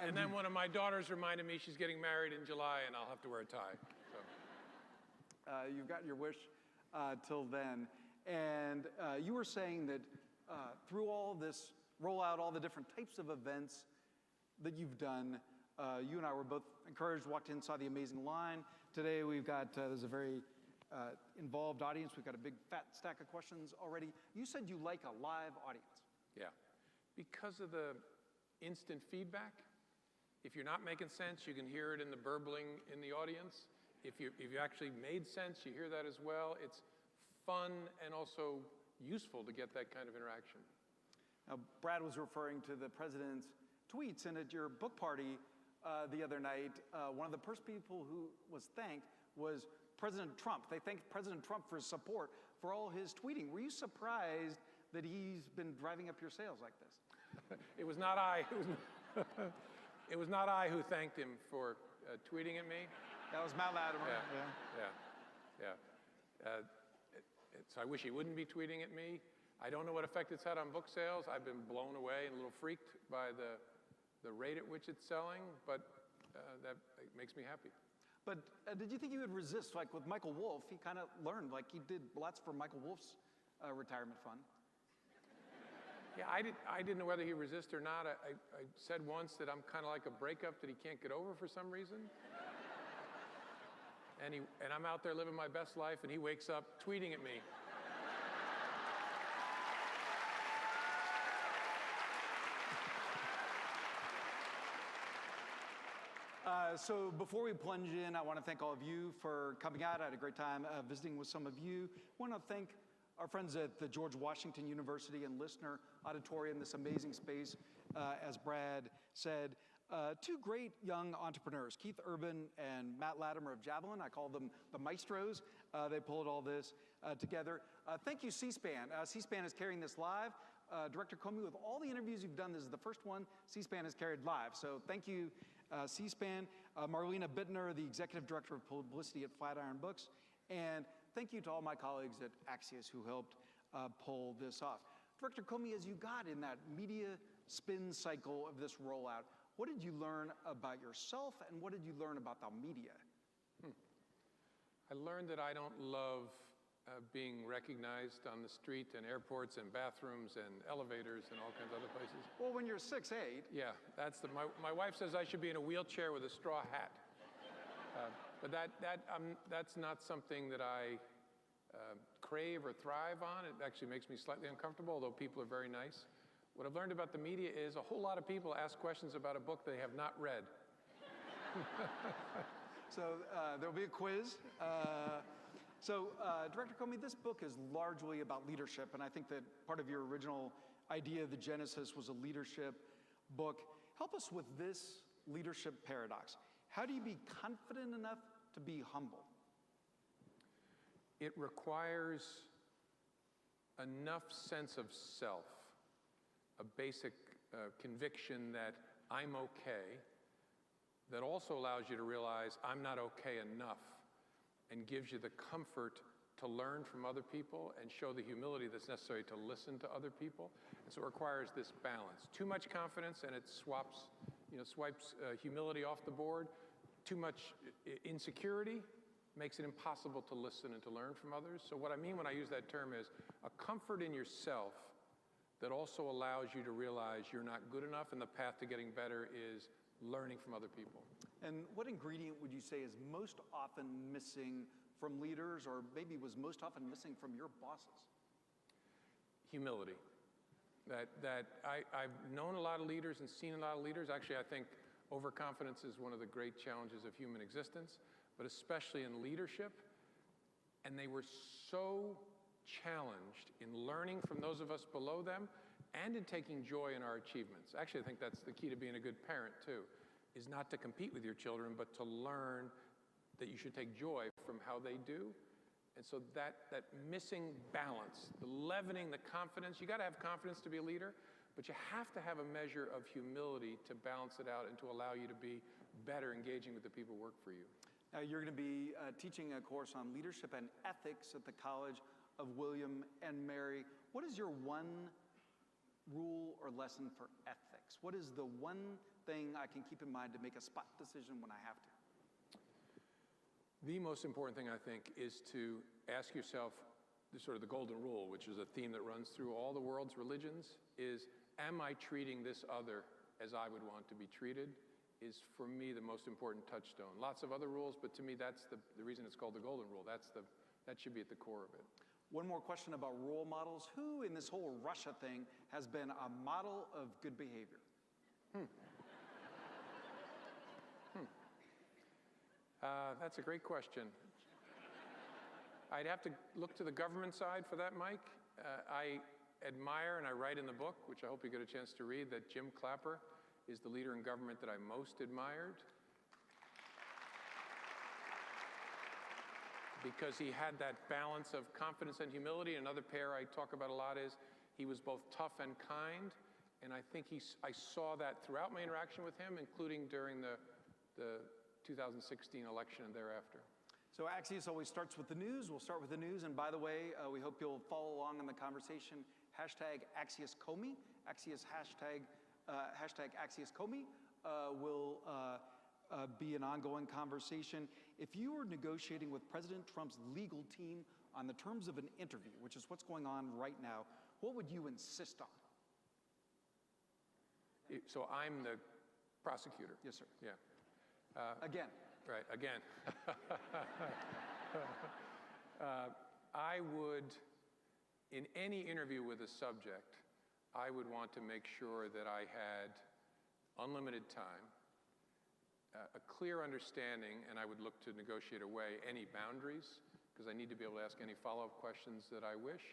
And then one of my daughters reminded me she's getting married in July and I'll have to wear a tie. So. You've got your wish till then. And you were saying that through all this rollout, all the different types of events that you've done, you and I were both encouraged, walked in, saw the amazing line. Today we've got, there's a very involved audience. We've got a big fat stack of questions already. You said you like a live audience. Yeah, because of the instant feedback. If you're not making sense, you can hear it in the burbling in the audience. If you actually made sense, you hear that as well. It's fun and also useful to get that kind of interaction. Now, Brad was referring to the president's tweets, and at your book party the other night, one of the first people who was thanked was President Trump. They thanked President Trump for his support for all his tweeting. Were you surprised that he's been driving up your sales like this? It was not I. It was not I who thanked him for tweeting at me. That was Matt Latimer. Yeah. So I wish he wouldn't be tweeting at me. I don't know what effect it's had on book sales. I've been blown away and a little freaked by the rate at which it's selling, but that makes me happy. But did you think you would resist? Like with Michael Wolff, he kind of learned, like he did lots for Michael Wolff's retirement fund. Yeah, I didn't know whether he resist or not. I said once that I'm kind of like a breakup that he can't get over for some reason. And I'm out there living my best life, and he wakes up tweeting at me. So before we plunge in, I want to thank all of you for coming out. I had a great time visiting with some of you. I want to thank our friends at the George Washington University and Listener Auditorium, this amazing space, as Brad said. Two great young entrepreneurs, Keith Urban and Matt Latimer of Javelin. I call them the maestros. They pulled all this together. Thank you, C-SPAN. C-SPAN is carrying this live. Director Comey, with all the interviews you've done, this is the first one C-SPAN has carried live. So thank you, C-SPAN. Marlena Bittner, the Executive Director of Publicity at Flatiron Books. And thank you to all my colleagues at Axios who helped pull this off. Director Comey, as you got in that media spin cycle of this rollout, what did you learn about yourself and what did you learn about the media? I learned that I don't love being recognized on the street and airports and bathrooms and elevators and all kinds of other places. Well, when you're 6'8". Yeah, my wife says I should be in a wheelchair with a straw hat. But that's not something that I crave or thrive on. It actually makes me slightly uncomfortable, although people are very nice. What I've learned about the media is a whole lot of people ask questions about a book they have not read. So there'll be a quiz. Director Comey, this book is largely about leadership, and I think that part of your original idea, the genesis, was a leadership book. Help us with this leadership paradox. How do you be confident enough to be humble? It requires enough sense of self, a basic conviction that I'm okay, that also allows you to realize I'm not okay enough, and gives you the comfort to learn from other people and show the humility that's necessary to listen to other people. And so it requires this balance. Too much confidence and it swipes humility off the board. Too much insecurity makes it impossible to listen and to learn from others. So what I mean when I use that term is a comfort in yourself that also allows you to realize you're not good enough, and the path to getting better is learning from other people. And what ingredient would you say is most often missing from leaders, or maybe was most often missing from your bosses? Humility. I've known a lot of leaders and seen a lot of leaders. Actually, I think overconfidence is one of the great challenges of human existence, but especially in leadership. And they were so challenged in learning from those of us below them and in taking joy in our achievements. Actually, I think that's the key to being a good parent, too, is not to compete with your children, but to learn that you should take joy from how they do. And so that missing balance, the leavening, the confidence, you got to have confidence to be a leader, but you have to have a measure of humility to balance it out and to allow you to be better engaging with the people who work for you. Now, you're going to be teaching a course on leadership and ethics at the College of William and Mary. What is your one rule or lesson for ethics? What is the one thing I can keep in mind to make a spot decision when I have to? The most important thing, I think, is to ask yourself sort of the golden rule, which is a theme that runs through all the world's religions, is, am I treating this other as I would want to be treated? Is, for me, the most important touchstone. Lots of other rules, but to me, that's the reason it's called the golden rule. That should be at the core of it. One more question about role models. Who in this whole Russia thing has been a model of good behavior? That's a great question. I'd have to look to the government side for that, Mike. I admire, and I write in the book, which I hope you get a chance to read, that Jim Clapper is the leader in government that I most admired, because he had that balance of confidence and humility. Another pair I talk about a lot is he was both tough and kind, and I think I saw that throughout my interaction with him, including during the 2016 election and thereafter. So Axios always starts with the news. We'll start with the news. And by the way, we hope you'll follow along in the conversation. Hashtag Axios Comey. Axios hashtag Axios Comey will be an ongoing conversation. If you were negotiating with President Trump's legal team on the terms of an interview, which is what's going on right now, what would you insist on? So I'm the prosecutor. Yes, sir. Yeah. Again. Right, again. I would, in any interview with a subject, I would want to make sure that I had unlimited time, a clear understanding, and I would look to negotiate away any boundaries, because I need to be able to ask any follow-up questions that I wish.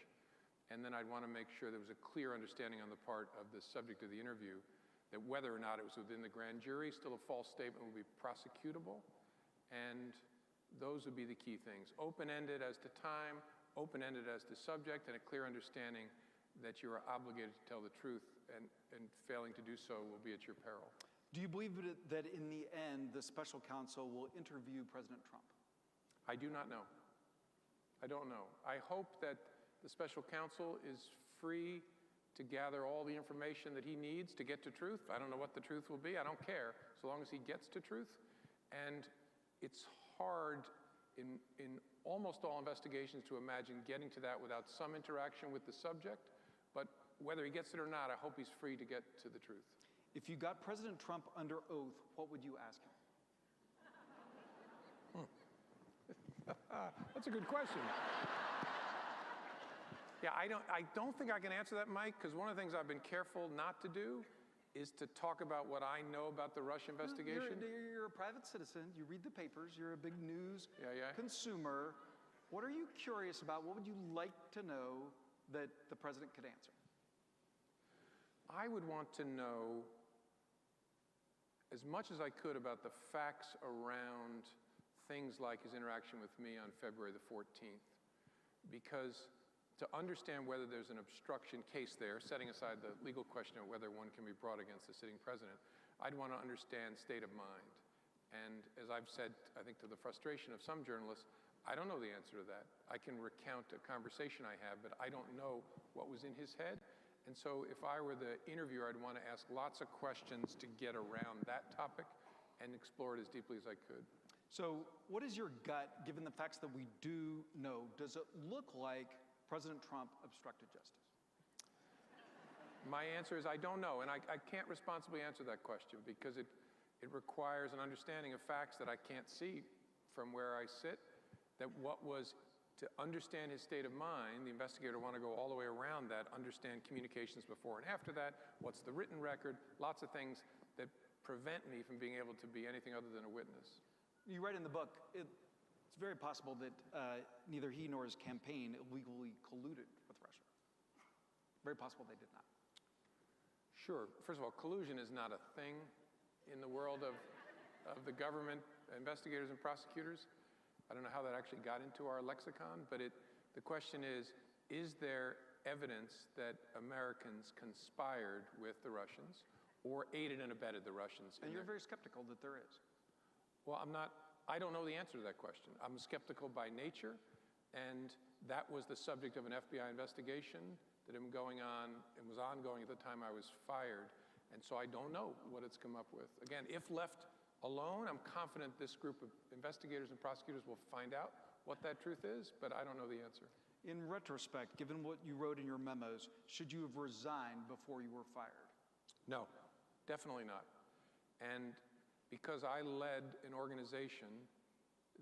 And then I'd want to make sure there was a clear understanding on the part of the subject of the interview that whether or not it was within the grand jury, still a false statement would be prosecutable. And those would be the key things. Open-ended as to time, open-ended as to subject, and a clear understanding that you are obligated to tell the truth, and failing to do so will be at your peril. Do you believe that in the end, the special counsel will interview President Trump? I do not know. I don't know. I hope that the special counsel is free to gather all the information that he needs to get to truth. I don't know what the truth will be. I don't care, so long as he gets to truth. And it's hard in almost all investigations to imagine getting to that without some interaction with the subject. But whether he gets it or not, I hope he's free to get to the truth. If you got President Trump under oath, what would you ask him? That's a good question. Yeah, I don't think I can answer that, Mike, because one of the things I've been careful not to do is to talk about what I know about the Russia investigation. You're a private citizen. You read the papers. You're a big news Yeah. consumer. What are you curious about? What would you like to know that the president could answer? I would want to know as much as I could about the facts around things like his interaction with me on February the 14th, because to understand whether there's an obstruction case there, setting aside the legal question of whether one can be brought against the sitting president, I'd want to understand state of mind. And as I've said, I think to the frustration of some journalists, I don't know the answer to that. I can recount a conversation I had, but I don't know what was in his head. And so if I were the interviewer, I'd want to ask lots of questions to get around that topic and explore it as deeply as I could. So what is your gut, given the facts that we do know? Does it look like President Trump obstructed justice? My answer is I don't know, and I can't responsibly answer that question because it requires an understanding of facts that I can't see from where I sit, that what was to understand his state of mind, the investigator want to go all the way around that, understand communications before and after that, what's the written record, lots of things that prevent me from being able to be anything other than a witness. You write in the book, it's very possible that neither he nor his campaign illegally colluded with Russia. Very possible they did not. Sure. First of all, collusion is not a thing in the world of the government investigators and prosecutors. I don't know how that actually got into our lexicon, but the question is there evidence that Americans conspired with the Russians or aided and abetted the Russians? And you're very skeptical that there is. Well, I don't know the answer to that question. I'm skeptical by nature, and that was the subject of an FBI investigation that had been going on and was ongoing at the time I was fired. And so I don't know what it's come up with. Again, if left alone, I'm confident this group of investigators and prosecutors will find out what that truth is, but I don't know the answer. In retrospect, given what you wrote in your memos, should you have resigned before you were fired? No, definitely not. And because I led an organization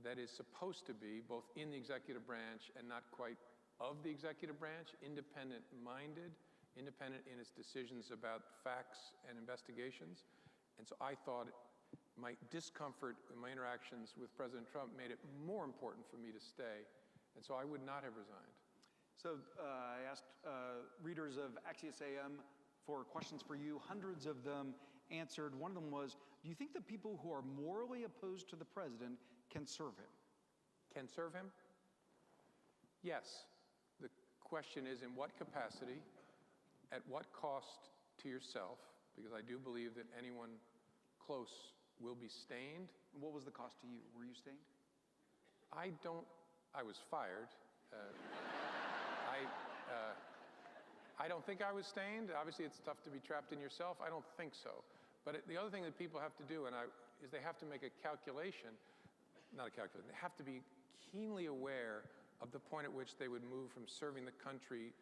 that is supposed to be both in the executive branch and not quite of the executive branch, independent-minded, independent in its decisions about facts and investigations. And so I thought my discomfort in my interactions with President Trump made it more important for me to stay. And so I would not have resigned. So I asked readers of Axios AM for questions for you. Hundreds of them answered. One of them was, do you think the people who are morally opposed to the president can serve him? Can serve him? Yes. The question is, in what capacity, at what cost to yourself, because I do believe that anyone close will be stained. What was the cost to you? Were you stained? I was fired. I don't think I was stained. Obviously, it's tough to be trapped in yourself. I don't think so. But the other thing that people have to do is they have to make a calculation, not a calculation, they have to be keenly aware of the point at which they would move from serving the country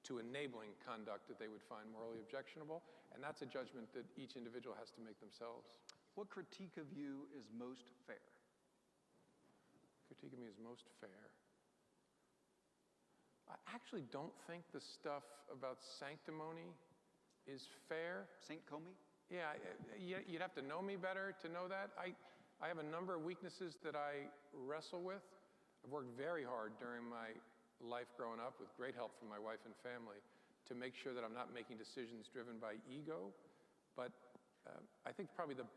to enabling conduct that they would find morally objectionable. And that's a judgment that each individual has to make themselves. What critique of you is most fair? Critique of me is most fair. I actually don't think the stuff about sanctimony is fair. Saint Comey? Yeah, you'd have to know me better to know that. I have a number of weaknesses that I wrestle with. I've worked very hard during my life growing up with great help from my wife and family to make sure that I'm not making decisions driven by ego. But I think probably the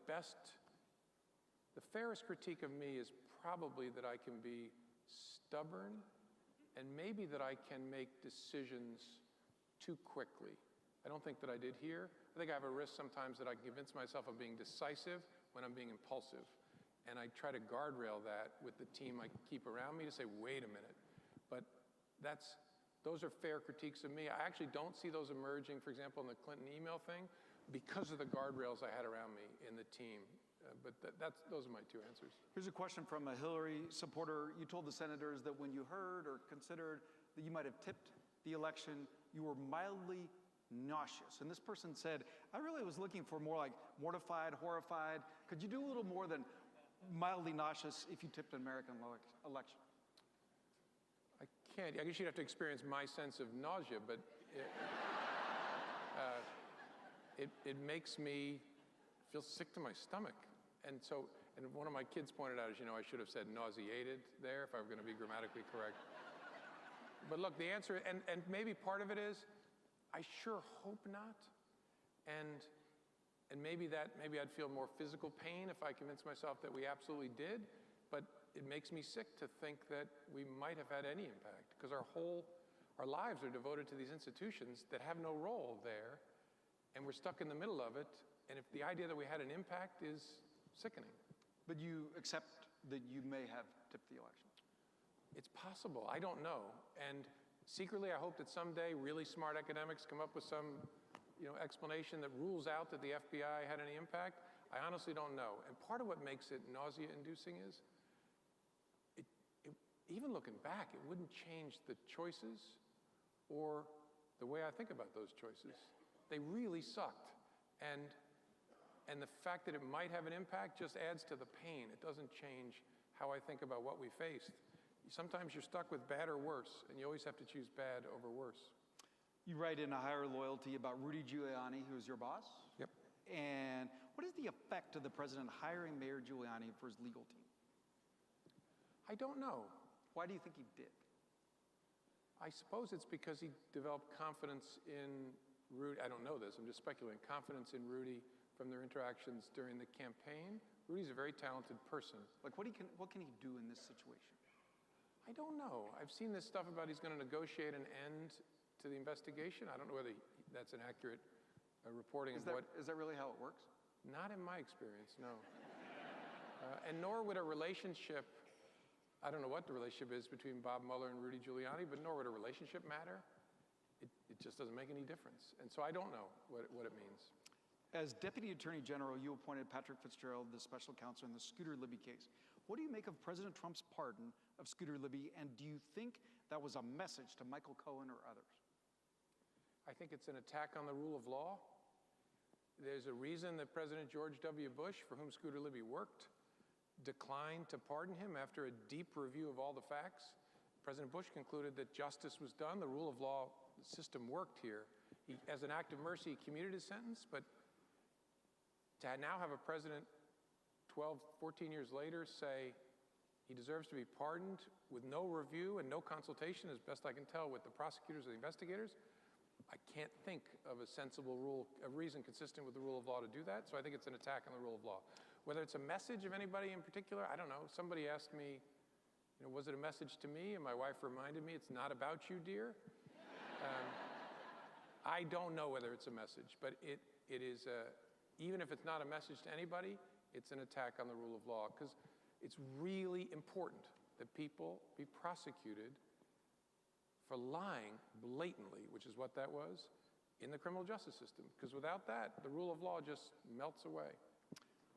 fairest critique of me is probably that I can be stubborn and maybe that I can make decisions too quickly. I don't think that I did here. I think I have a risk sometimes that I can convince myself of being decisive when I'm being impulsive. And I try to guardrail that with the team I keep around me to say, wait a minute. But those are fair critiques of me. I actually don't see those emerging, for example, in the Clinton email thing, because of the guardrails I had around me in the team. But those are my two answers. Here's a question from a Hillary supporter. You told the senators that when you heard or considered that you might have tipped the election, you were mildly nauseous. And this person said, I really was looking for more like mortified, horrified. Could you do a little more than mildly nauseous if you tipped an American election? I can't. I guess you'd have to experience my sense of nausea, but it makes me feel sick to my stomach. And one of my kids pointed out, as you know, I should have said nauseated there if I were going to be grammatically correct. But look, the answer, and maybe part of it is, I sure hope not. And maybe I'd feel more physical pain if I convinced myself that we absolutely did. But it makes me sick to think that we might have had any impact, because our lives are devoted to these institutions that have no role there, and we're stuck in the middle of it. And if the idea that we had an impact is sickening. But you accept that you may have tipped the election? It's possible. I don't know. And secretly, I hope that someday really smart academics come up with some explanation that rules out that the FBI had any impact. I honestly don't know. And part of what makes it nausea-inducing is, even looking back, it wouldn't change the choices or the way I think about those choices. They really sucked. And the fact that it might have an impact just adds to the pain. It doesn't change how I think about what we faced. Sometimes you're stuck with bad or worse, and you always have to choose bad over worse. You write in A Higher Loyalty about Rudy Giuliani, who is your boss. Yep. And what is the effect of the president hiring Mayor Giuliani for his legal team? I don't know. Why do you think he did? I suppose it's because he developed confidence in Rudy. I don't know this, I'm just speculating. Confidence in Rudy from their interactions during the campaign. Rudy's a very talented person. Like, what can he do in this situation? I don't know. I've seen this stuff about he's going to negotiate an end to the investigation. I don't know whether that's an accurate reporting of what... Is that really how it works? Not in my experience, no. And nor would a relationship, I don't know what the relationship is between Bob Mueller and Rudy Giuliani, but nor would a relationship matter. It just doesn't make any difference. And so I don't know what it means. As Deputy Attorney General, you appointed Patrick Fitzgerald the special counsel in the Scooter Libby case. What do you make of President Trump's pardon of Scooter Libby, and do you think that was a message to Michael Cohen or others? I think it's an attack on the rule of law. There's a reason that President George W. Bush, for whom Scooter Libby worked, declined to pardon him after a deep review of all the facts. President Bush concluded that justice was done, the rule of law system worked here. He, as an act of mercy, commuted his sentence, but to now have a president 12, 14 years later say he deserves to be pardoned with no review and no consultation, as best I can tell, with the prosecutors or the investigators, I can't think of a sensible rule, a reason consistent with the rule of law to do that. So I think it's an attack on the rule of law. Whether it's a message of anybody in particular, I don't know. Somebody asked me, was it a message to me? And my wife reminded me, it's not about you, dear. I don't know whether it's a message, but it is even if it's not a message to anybody, it's an attack on the rule of law, because it's really important that people be prosecuted for lying blatantly, which is what that was, in the criminal justice system. Because without that, the rule of law just melts away.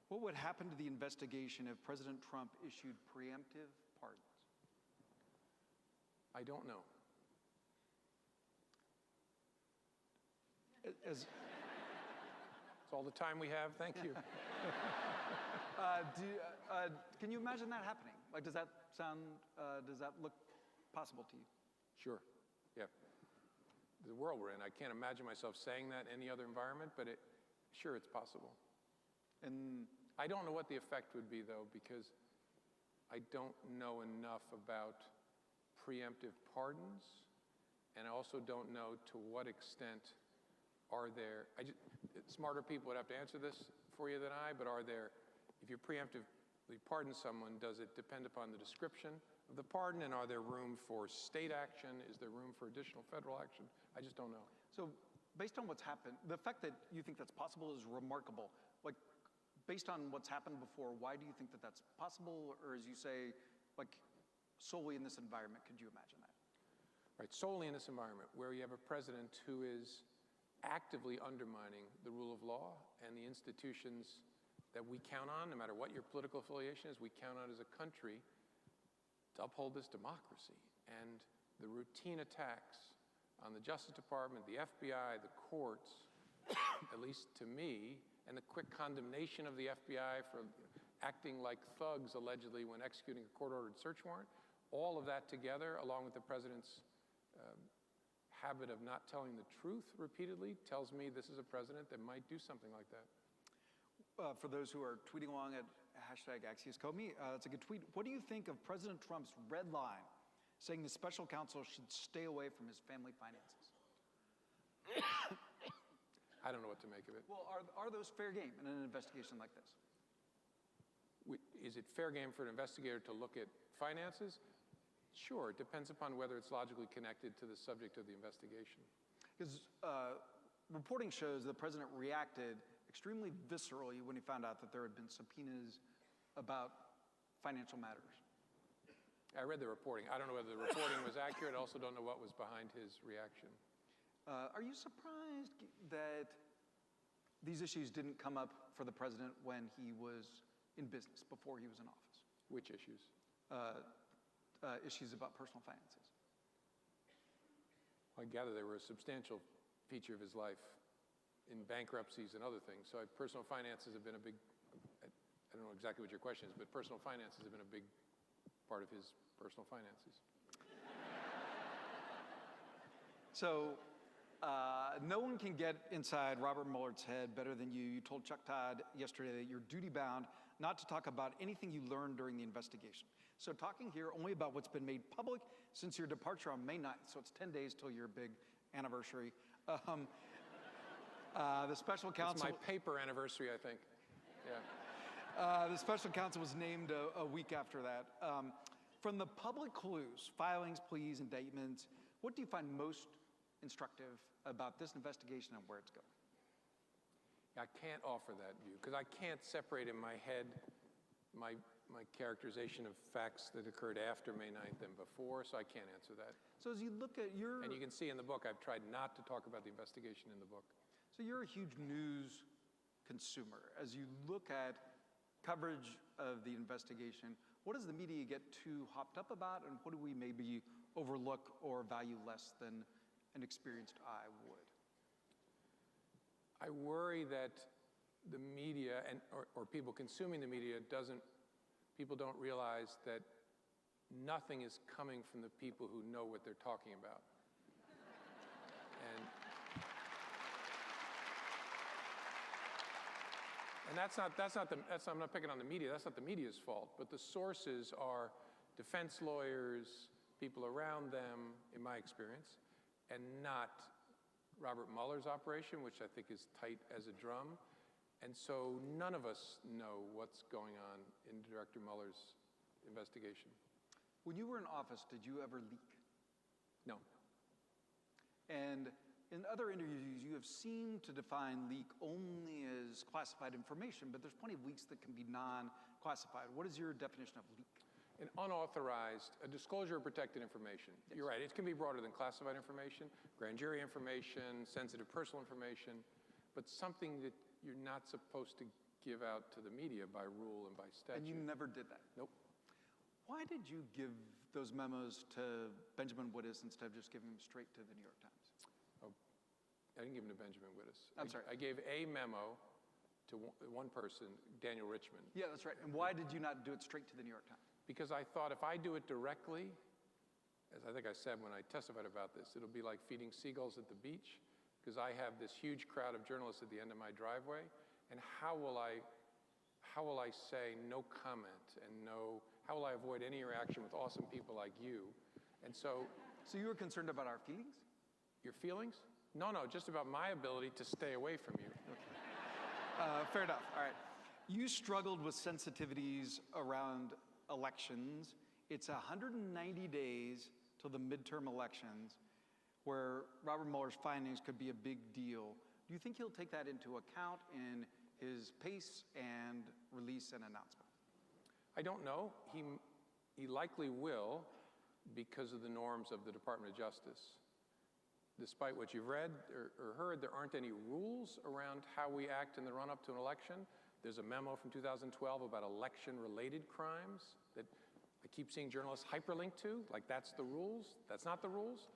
What would happen to the investigation if President Trump issued preemptive pardons? I don't know. As all the time we have. Thank you. Can you imagine that happening? Like, does that look possible to you? Sure. Yeah. The world we're in, I can't imagine myself saying that in any other environment, but sure, it's possible. And I don't know what the effect would be, though, because I don't know enough about preemptive pardons, and I also don't know to what extent are there, smarter people would have to answer this for you than I, but if you preemptively pardon someone, does it depend upon the description of the pardon, and are there room for state action? Is there room for additional federal action? I just don't know. So based on what's happened, the fact that you think that's possible is remarkable. Like, based on what's happened before, why do you think that that's possible? Or as you say, like, solely in this environment, could you imagine that? Right, solely in this environment, where you have a president who is actively undermining the rule of law and the institutions that we count on, no matter what your political affiliation is, we count on as a country to uphold this democracy. And the routine attacks on the Justice Department, the FBI, the courts, at least to me, and the quick condemnation of the FBI for acting like thugs, allegedly, when executing a court-ordered search warrant, all of that together, along with the president's habit of not telling the truth repeatedly, tells me this is a president that might do something like that. For those who are tweeting along at #AxiosComey, that's a good tweet. What do you think of President Trump's red line saying the special counsel should stay away from his family finances? I don't know what to make of it. Well, are those fair game in an investigation like this? Is it fair game for an investigator to look at finances? Sure, it depends upon whether it's logically connected to the subject of the investigation. Because reporting shows the president reacted extremely viscerally when he found out that there had been subpoenas about financial matters. I read the reporting. I don't know whether the reporting was accurate. I also don't know what was behind his reaction. Are you surprised that these issues didn't come up for the president when he was in business, before he was in office? Which issues? Issues about personal finances. I gather they were a substantial feature of his life in bankruptcies and other things. So personal finances have been a big, I don't know exactly what your question is, but personal finances have been a big part of his personal finances. So no one can get inside Robert Mueller's head better than you. You told Chuck Todd yesterday that you're duty-bound not to talk about anything you learned during the investigation. So talking here only about what's been made public since your departure on May 9th, so it's 10 days till your big anniversary. The special counsel... It's my paper anniversary, I think. Yeah. The special counsel was named a week after that. From the public clues, filings, pleas, indictments, what do you find most instructive about this investigation and where it's going? I can't offer that view because I can't separate in my head my my characterization of facts that occurred after May 9th than before, so I can't answer that. So as you look at your... And you can see in the book, I've tried not to talk about the investigation in the book. So you're a huge news consumer. As you look at coverage of the investigation, what does the media get too hopped up about, and what do we maybe overlook or value less than an experienced eye would? I worry that the media or people consuming the media people don't realize that nothing is coming from the people who know what they're talking about. And I'm not picking on the media, that's not the media's fault, but the sources are defense lawyers, people around them, in my experience, and not Robert Mueller's operation, which I think is tight as a drum. And so none of us know what's going on in Director Mueller's investigation. When you were in office, did you ever leak? No. And in other interviews, you have seemed to define leak only as classified information, but there's plenty of leaks that can be non-classified. What is your definition of leak? An unauthorized, a disclosure of protected information. Yes. You're right, it can be broader than classified information, grand jury information, sensitive personal information, but something that you're not supposed to give out to the media by rule and by statute. And you never did that? Nope. Why did you give those memos to Benjamin Wittes instead of just giving them straight to the New York Times? Oh, I didn't give them to Benjamin Wittes. I'm sorry. I gave a memo to one person, Daniel Richmond. Yeah, that's right. And why did you not do it straight to the New York Times? Because I thought if I do it directly, as I think I said when I testified about this, it'll be like feeding seagulls at the beach, because I have this huge crowd of journalists at the end of my driveway, and how will I say no comment and how will I avoid any interaction with awesome people like you? And so... So you were concerned about our feelings? Your feelings? No, just about my ability to stay away from you. Okay. Fair enough, all right. You struggled with sensitivities around elections. It's 190 days till the midterm elections, where Robert Mueller's findings could be a big deal. Do you think he'll take that into account in his pace and release and announcement? I don't know. He likely will, because of the norms of the Department of Justice. Despite what you've read or heard, there aren't any rules around how we act in the run-up to an election. There's a memo from 2012 about election-related crimes that I keep seeing journalists hyperlink to, like that's the rules. That's not the rules.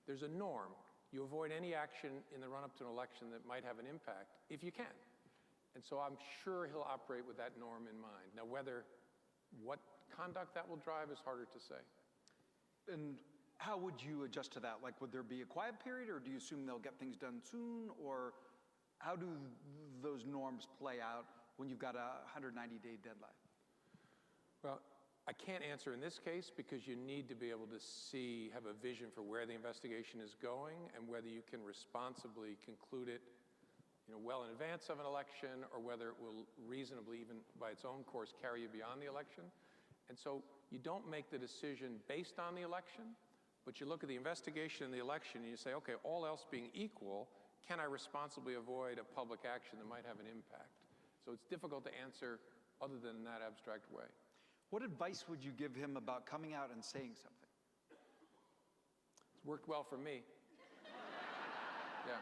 There's a norm. You avoid any action in the run-up to an election that might have an impact, if you can. And so I'm sure he'll operate with that norm in mind. Now, what conduct that will drive is harder to say. And how would you adjust to that? Like, would there be a quiet period, or do you assume they'll get things done soon? Or how do those norms play out when you've got a 190-day deadline? Well, I can't answer in this case because you need to be able to have a vision for where the investigation is going and whether you can responsibly conclude it well in advance of an election, or whether it will reasonably, even by its own course, carry you beyond the election. And so you don't make the decision based on the election, but you look at the investigation and the election and you say, okay, all else being equal, can I responsibly avoid a public action that might have an impact? So it's difficult to answer other than in that abstract way. What advice would you give him about coming out and saying something? It's worked well for me. Yeah.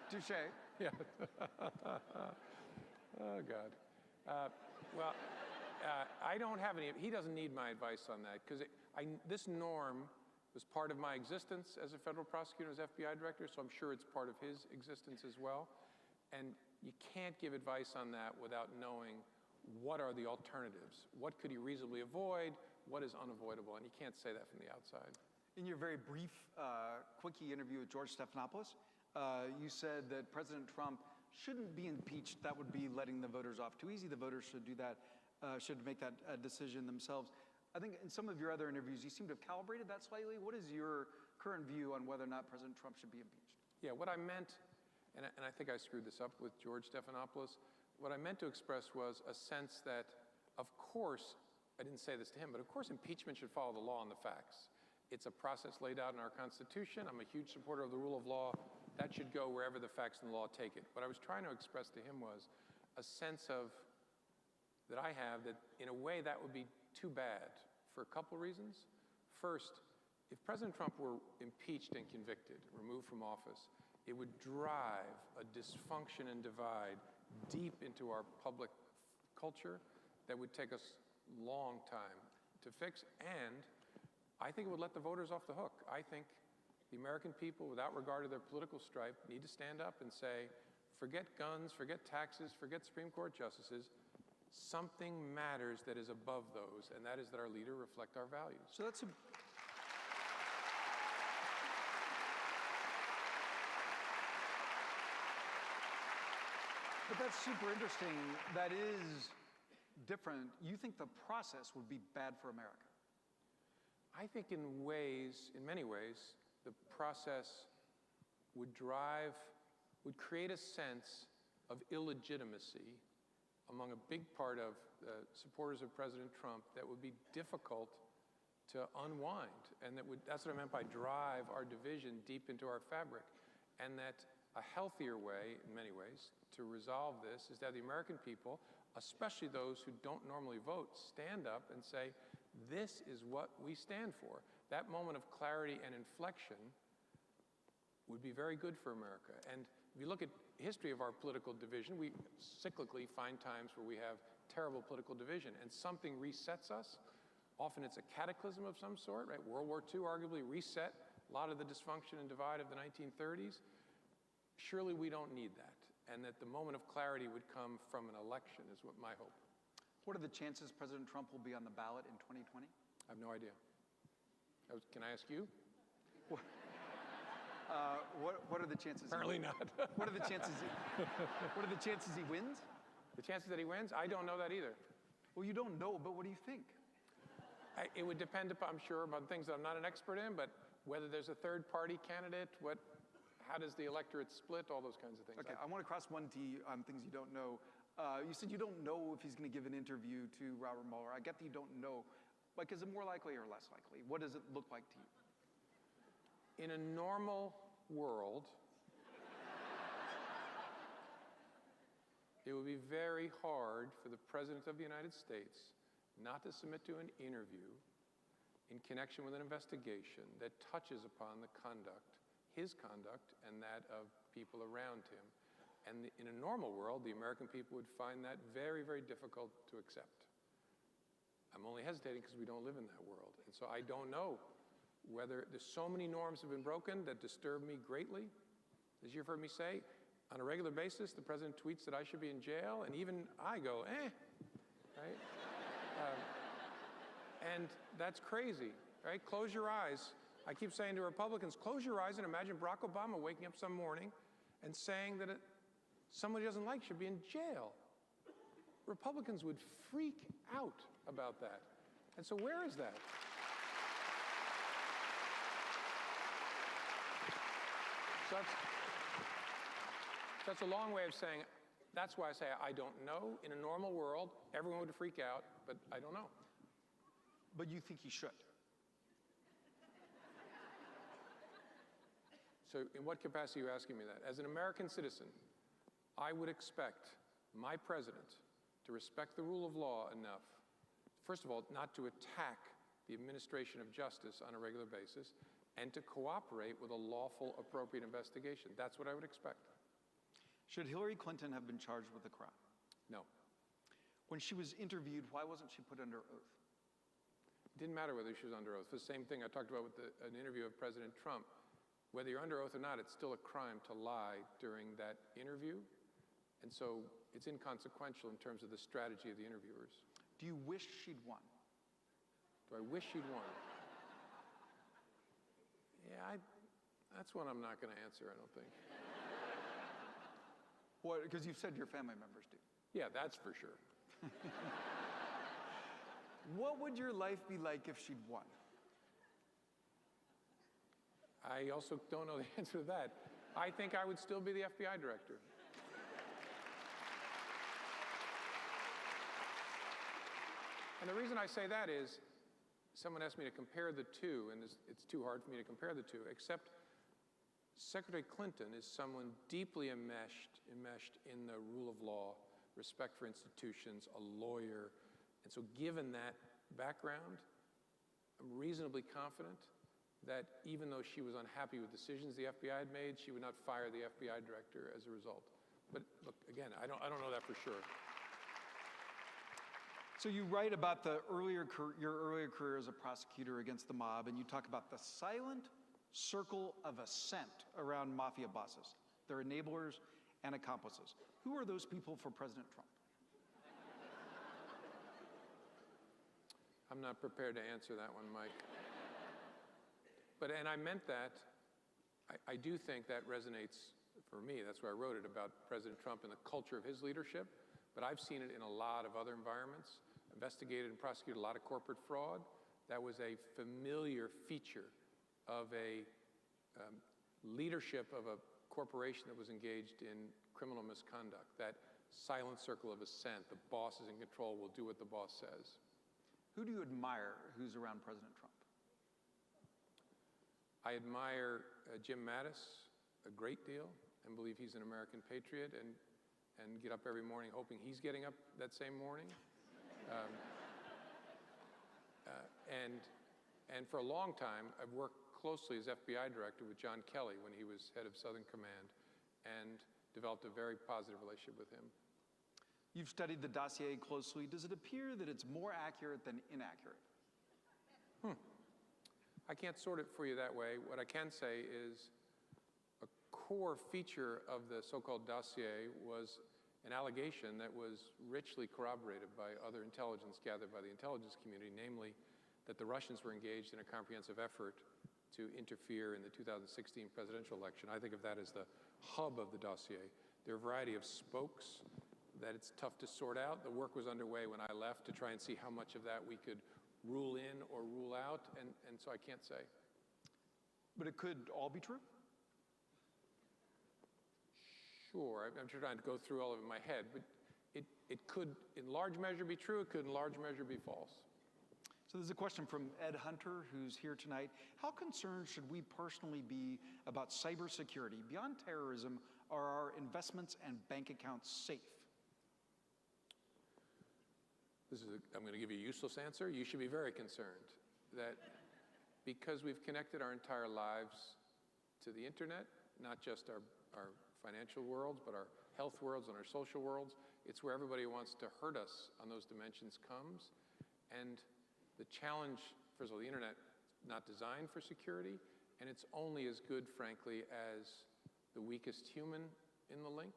Touche. Yeah. Oh, God. I don't have any, he doesn't need my advice on that, because this norm was part of my existence as a federal prosecutor, as FBI director, so I'm sure it's part of his existence as well. And you can't give advice on that without knowing what are the alternatives. What could he reasonably avoid? What is unavoidable? And you can't say that from the outside. In your very brief, quickie interview with George Stephanopoulos, you said that President Trump shouldn't be impeached. That would be letting the voters off too easy. The voters should do that, should make that decision themselves. I think in some of your other interviews, you seem to have calibrated that slightly. What is your current view on whether or not President Trump should be impeached? Yeah, what I meant, and I think I screwed this up with George Stephanopoulos, what I meant to express was a sense that, of course, I didn't say this to him, but of course impeachment should follow the law and the facts. It's a process laid out in our Constitution. I'm a huge supporter of the rule of law. That should go wherever the facts and the law take it. What I was trying to express to him was, a sense of, that I have, that in a way that would be too bad for a couple reasons. First, if President Trump were impeached and convicted, removed from office, it would drive a dysfunction and divide deep into our public culture that would take us a long time to fix, and I think it would let the voters off the hook. I think the American people, without regard to their political stripe, need to stand up and say, forget guns, forget taxes, forget Supreme Court justices. Something matters that is above those, and that is that our leader reflect our values. So that's But that's super interesting. That is different. You think the process would be bad for America? I think in many ways, the process would create a sense of illegitimacy among a big part of the supporters of President Trump that would be difficult to unwind. And that's what I meant by drive our division deep into our fabric. And that a healthier way, in many ways, to resolve this is that the American people, especially those who don't normally vote, stand up and say, this is what we stand for. That moment of clarity and inflection would be very good for America. And if you look at history of our political division, we cyclically find times where we have terrible political division and something resets us. Often it's a cataclysm of some sort, right? World War II arguably reset a lot of the dysfunction and divide of the 1930s. Surely we don't need that, and that the moment of clarity would come from an election is what my hope. What are the chances President Trump will be on the ballot in 2020? I have no idea. Can I ask you? What are the chances? Apparently not. What are the chances? What are the chances he wins? The chances that he wins? I don't know that either. Well, you don't know, but what do you think? It would depend, I'm sure, about things that I'm not an expert in, but whether there's a third-party candidate, how does the electorate split, all those kinds of things. Okay, I want to cross one T on things you don't know. You said you don't know if he's going to give an interview to Robert Mueller. I get that you don't know. Like, is it more likely or less likely? What does it look like to you? In a normal world, it would be very hard for the President of the United States not to submit to an interview in connection with an investigation that touches upon the conduct, his conduct, and that of people around him. And in a normal world, the American people would find that very, very difficult to accept. I'm only hesitating because we don't live in that world. And so I don't know whether there's so many norms have been broken that disturb me greatly. As you've heard me say, on a regular basis, the president tweets that I should be in jail, and even I go, right? And that's crazy, right? Close your eyes. I keep saying to Republicans, close your eyes and imagine Barack Obama waking up some morning and saying that someone he doesn't like should be in jail. Republicans would freak out about that. And so where is that? So that's a long way of saying, that's why I say I don't know. In a normal world, everyone would freak out, but I don't know. But you think he should? So in what capacity are you asking me that? As an American citizen, I would expect my president to respect the rule of law enough, first of all, not to attack the administration of justice on a regular basis, and to cooperate with a lawful, appropriate investigation. That's what I would expect. Should Hillary Clinton have been charged with a crime? No. When she was interviewed, why wasn't she put under oath? It didn't matter whether she was under oath. The same thing I talked about with an interview of President Trump. Whether you're under oath or not, it's still a crime to lie during that interview. And so it's inconsequential in terms of the strategy of the interviewers. Do you wish she'd won? Do I wish she'd won? Yeah, that's one I'm not going to answer, I don't think. Well, because you've said your family members do. Yeah, that's for sure. What would your life be like if she'd won? I also don't know the answer to that. I think I would still be the FBI director. And the reason I say that is, someone asked me to compare the two, and it's too hard for me to compare the two, except Secretary Clinton is someone deeply enmeshed in the rule of law, respect for institutions, a lawyer. And so given that background, I'm reasonably confident that even though she was unhappy with decisions the FBI had made, she would not fire the FBI director as a result. But look, again, I don't know that for sure. So you write about your earlier career as a prosecutor against the mob, and you talk about the silent circle of assent around mafia bosses, their enablers and accomplices. Who are those people for President Trump? I'm not prepared to answer that one, Mike. And I meant that. I do think that resonates for me. That's why I wrote it about President Trump and the culture of his leadership. But I've seen it in a lot of other environments. Investigated and prosecuted a lot of corporate fraud. That was a familiar feature of a leadership of a corporation that was engaged in criminal misconduct. That silent circle of assent. The boss is in control, will do what the boss says. Who do you admire who's around President Trump? I admire Jim Mattis a great deal and believe he's an American patriot and get up every morning hoping he's getting up that same morning. And for a long time, I've worked closely as FBI director with John Kelly when he was head of Southern Command and developed a very positive relationship with him. You've studied the dossier closely. Does it appear that it's more accurate than inaccurate? I can't sort it for you that way. What I can say is a core feature of the so-called dossier was an allegation that was richly corroborated by other intelligence gathered by the intelligence community, namely that the Russians were engaged in a comprehensive effort to interfere in the 2016 presidential election. I think of that as the hub of the dossier. There are a variety of spokes that it's tough to sort out. The work was underway when I left to try and see how much of that we could rule in or rule out, and so I can't say. But it could all be true? Sure, I'm trying to go through all of it in my head, but it could in large measure be true, it could in large measure be false. So there's a question from Ed Hunter, who's here tonight. How concerned should we personally be about cybersecurity? Beyond terrorism, are our investments and bank accounts safe? I'm going to give you a useless answer. You should be very concerned that because we've connected our entire lives to the internet, not just our financial worlds, but our health worlds and our social worlds, it's where everybody who wants to hurt us on those dimensions comes. And the challenge, first of all, the internet is not designed for security, and it's only as good, frankly, as the weakest human in the link,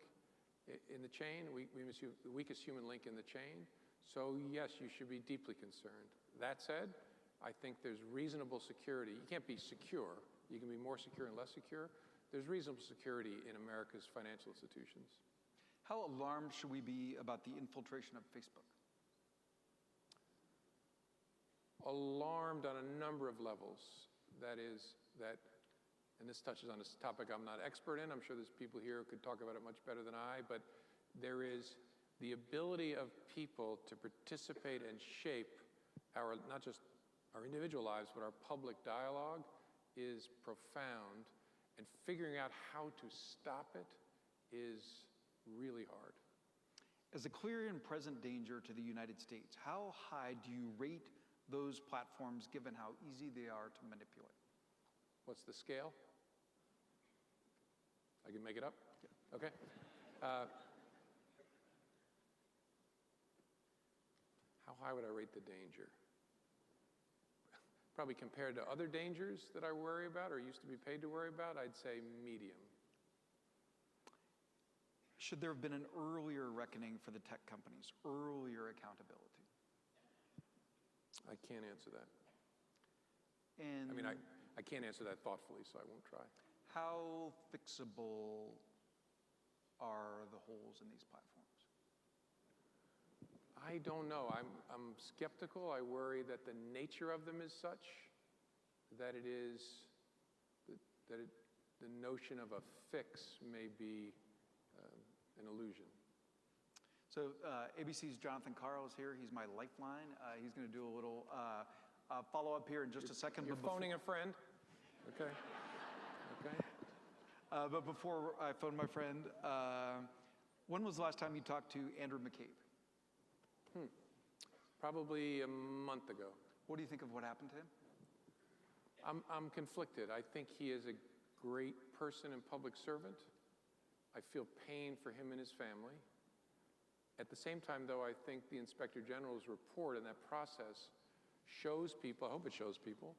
in the chain. We must use the weakest human link in the chain. So yes, you should be deeply concerned. That said, I think there's reasonable security. You can't be secure. You can be more secure and less secure. There's reasonable security in America's financial institutions. How alarmed should we be about the infiltration of Facebook? Alarmed on a number of levels. That is, and this touches on a topic I'm not expert in. I'm sure there's people here who could talk about it much better than I, but there is the ability of people to participate and shape not just our individual lives, but our public dialogue is profound, and figuring out how to stop it is really hard. As a clear and present danger to the United States, how high do you rate those platforms given how easy they are to manipulate? What's the scale? I can make it up? Yeah. Okay. How high would I rate the danger? Probably compared to other dangers that I worry about or used to be paid to worry about, I'd say medium. Should there have been an earlier reckoning for the tech companies, earlier accountability? I can't answer that. And I can't answer that thoughtfully, so I won't try. How fixable are the holes in these platforms? I don't know. I'm skeptical. I worry that the nature of them is such that the notion of a fix may be an illusion. So ABC's Jonathan Carl is here. He's my lifeline. He's going to do a little follow-up here in just a second. You're phoning a friend? Okay. Okay. But before I phone my friend, When was the last time you talked to Andrew McCabe? Probably a month ago. What do you think of what happened to him? I'm conflicted. I think he is a great person and public servant. I feel pain for him and his family. At the same time, though, I think the Inspector General's report and that process shows people, I hope it shows people,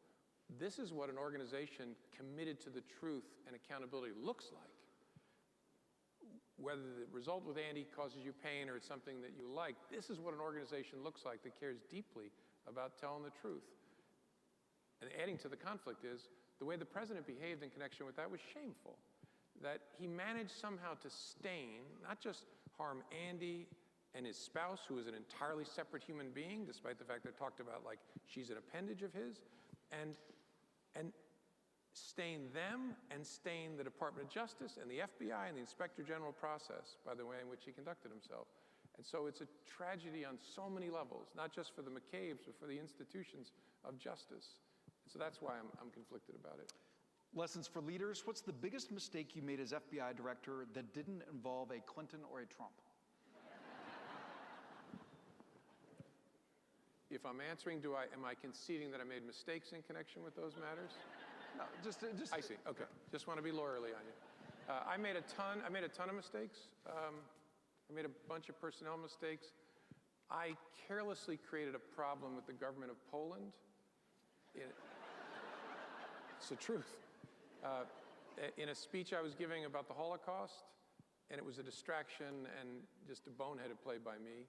this is what an organization committed to the truth and accountability looks like. Whether the result with Andy causes you pain or it's something that you like, this is what an organization looks like that cares deeply about telling the truth. And adding to the conflict is, the way the president behaved in connection with that was shameful. That he managed somehow to stain, not just harm Andy and his spouse, who is an entirely separate human being, despite the fact they're talked about like she's an appendage of his, and stain them and stain the Department of Justice and the FBI and the Inspector General process by the way in which he conducted himself. And so it's a tragedy on so many levels, not just for the McCabes, but for the institutions of justice. So that's why I'm conflicted about it. Lessons for leaders. What's the biggest mistake you made as FBI director that didn't involve a Clinton or a Trump? If I'm answering, am I conceding that I made mistakes in connection with those matters? No, just I see. Okay. Just want to be lawyerly on you. I made a ton of mistakes. I made a bunch of personnel mistakes. I carelessly created a problem with the government of Poland. It's the truth. In a speech I was giving about the Holocaust, and it was a distraction and just a boneheaded play by me.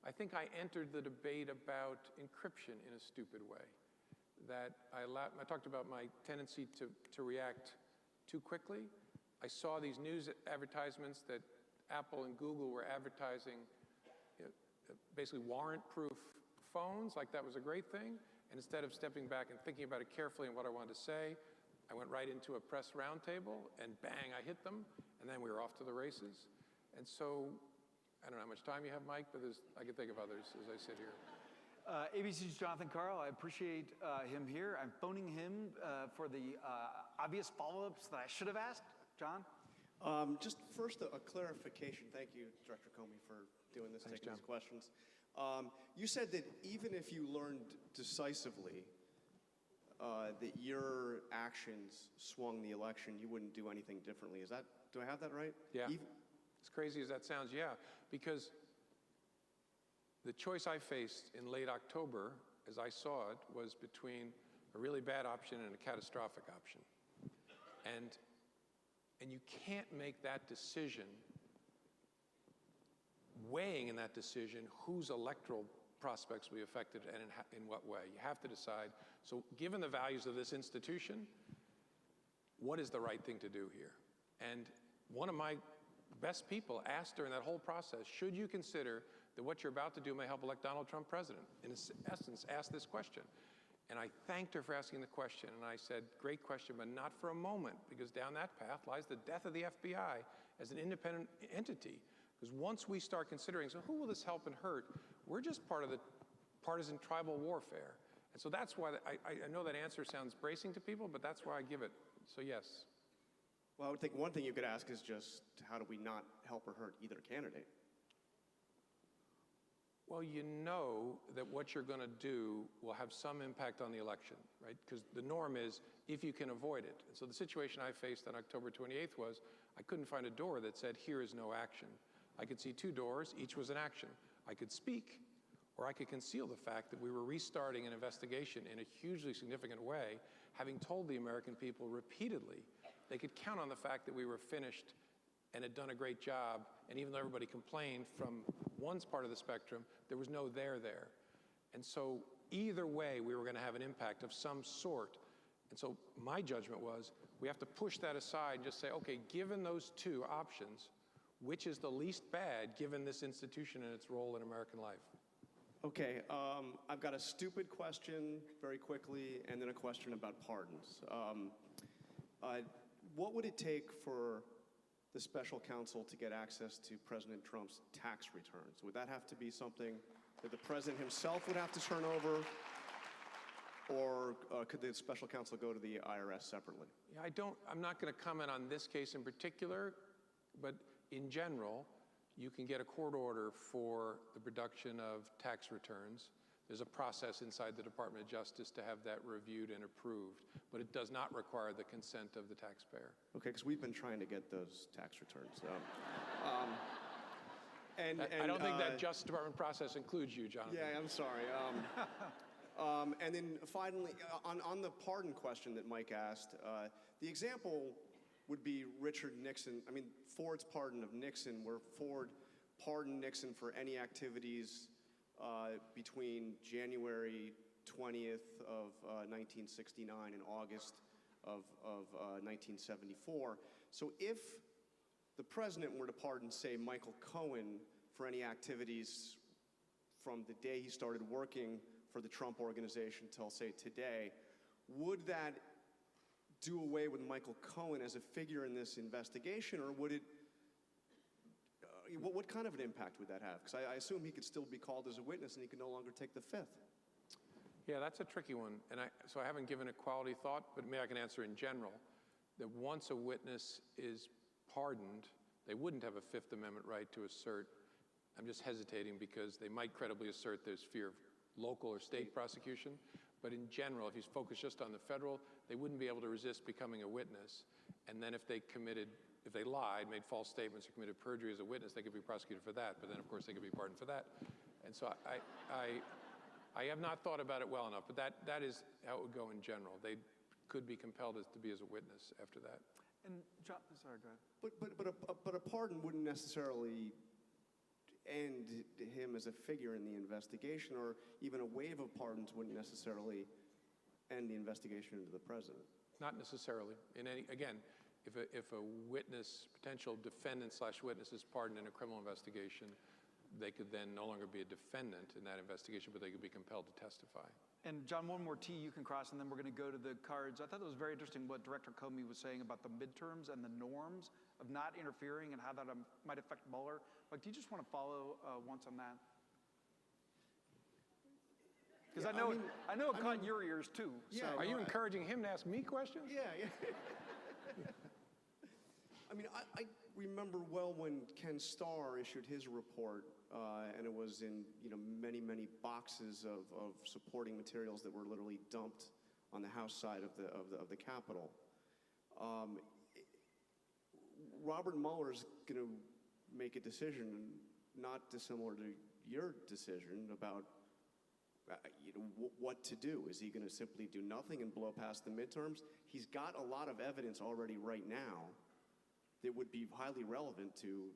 I think I entered the debate about encryption in a stupid way. That I talked about my tendency to react too quickly. I saw these news advertisements that Apple and Google were advertising basically warrant-proof phones, like that was a great thing. And instead of stepping back and thinking about it carefully and what I wanted to say, I went right into a press roundtable, and bang, I hit them, and then we were off to the races. And so, I don't know how much time you have, Mike, but I can think of others as I sit here. ABC's Jonathan Karl, I appreciate him here. I'm phoning him for the obvious follow-ups that I should have asked. John? Just first, a clarification. Thank you, Director Comey, for doing this, Thanks, taking John. these questions. You said that even if you learned decisively that your actions swung the election, you wouldn't do anything differently. Do I have that right? Yeah. As crazy as that sounds, yeah. Because the choice I faced in late October, as I saw it, was between a really bad option and a catastrophic option. And you can't make that decision, weighing in that decision whose electoral prospects will be affected and in what way. You have to decide. So given the values of this institution, what is the right thing to do here? And one of my best people asked during that whole process, should you consider that what you're about to do may help elect Donald Trump president? In essence, asked this question. And I thanked her for asking the question, and I said, great question, but not for a moment, because down that path lies the death of the FBI as an independent entity. Because once we start considering, so who will this help and hurt, we're just part of the partisan tribal warfare. And so that's why, I know that answer sounds bracing to people, but that's why I give it. So yes. Well, I would think one thing you could ask is just, how do we not help or hurt either candidate? Well, you know that what you're going to do will have some impact on the election, right? Because the norm is if you can avoid it. And so the situation I faced on October 28th was I couldn't find a door that said, here is no action. I could see two doors, each was an action. I could speak, or I could conceal the fact that we were restarting an investigation in a hugely significant way, having told the American people repeatedly they could count on the fact that we were finished and had done a great job, and even though everybody complained from one part of the spectrum, there was no there. And so either way, we were going to have an impact of some sort. And so my judgment was, we have to push that aside and just say, okay, given those two options, which is the least bad given this institution and its role in American life? Okay, I've got a stupid question very quickly, and then a question about pardons. What would it take for the special counsel to get access to President Trump's tax returns? Would that have to be something that the president himself would have to turn over, or could the special counsel go to the IRS separately? Yeah, I'm not going to comment on this case in particular, but in general, you can get a court order for the production of tax returns. There's a process inside the Department of Justice to have that reviewed and approved, but it does not require the consent of the taxpayer. Okay, because we've been trying to get those tax returns. I don't think that Justice Department process includes you, Jonathan. Yeah, I'm sorry. And then finally, on the pardon question that Mike asked, the example would be Richard Nixon. I mean, Ford's pardon of Nixon, where Ford pardoned Nixon for any activities between January 20th of 1969 and August of 1974. So if the president were to pardon, say, Michael Cohen for any activities from the day he started working for the Trump organization till, say, today, would that do away with Michael Cohen as a figure in this investigation, or would it, what kind of an impact would that have? Because I assume he could still be called as a witness and he could no longer take the fifth. Yeah, that's a tricky one. And so I haven't given it quality thought, but maybe I can answer in general, that once a witness is pardoned, they wouldn't have a Fifth Amendment right to assert. I'm just hesitating because they might credibly assert there's fear of local or state prosecution. But in general, if he's focused just on the federal, they wouldn't be able to resist becoming a witness. And then if they lied, made false statements, or committed perjury as a witness, they could be prosecuted for that. But then, of course, they could be pardoned for that. And so I have not thought about it well enough, but that is how it would go in general. They could be compelled to be as a witness after that. And John, sorry, go ahead. But a pardon wouldn't necessarily end him as a figure in the investigation, or even a wave of pardons wouldn't necessarily end the investigation into the president. Not necessarily. Again, if a witness, potential defendant/witness is pardoned in a criminal investigation, they could then no longer be a defendant in that investigation, but they could be compelled to testify. And John, one more T you can cross, and then we're going to go to the cards. I thought it was very interesting what Director Comey was saying about the midterms and the norms of not interfering and how that might affect Mueller. Like, do you just want to follow once on that? Because I know it caught your ears too. Yeah. So. Are you encouraging him to ask me questions? Yeah. I mean, I remember well when Ken Starr issued his report, and it was in many boxes of supporting materials that were literally dumped on the House side of the Capitol. Robert Mueller's going to make a decision not dissimilar to your decision about what to do. Is he going to simply do nothing and blow past the midterms? He's got a lot of evidence already right now that would be highly relevant to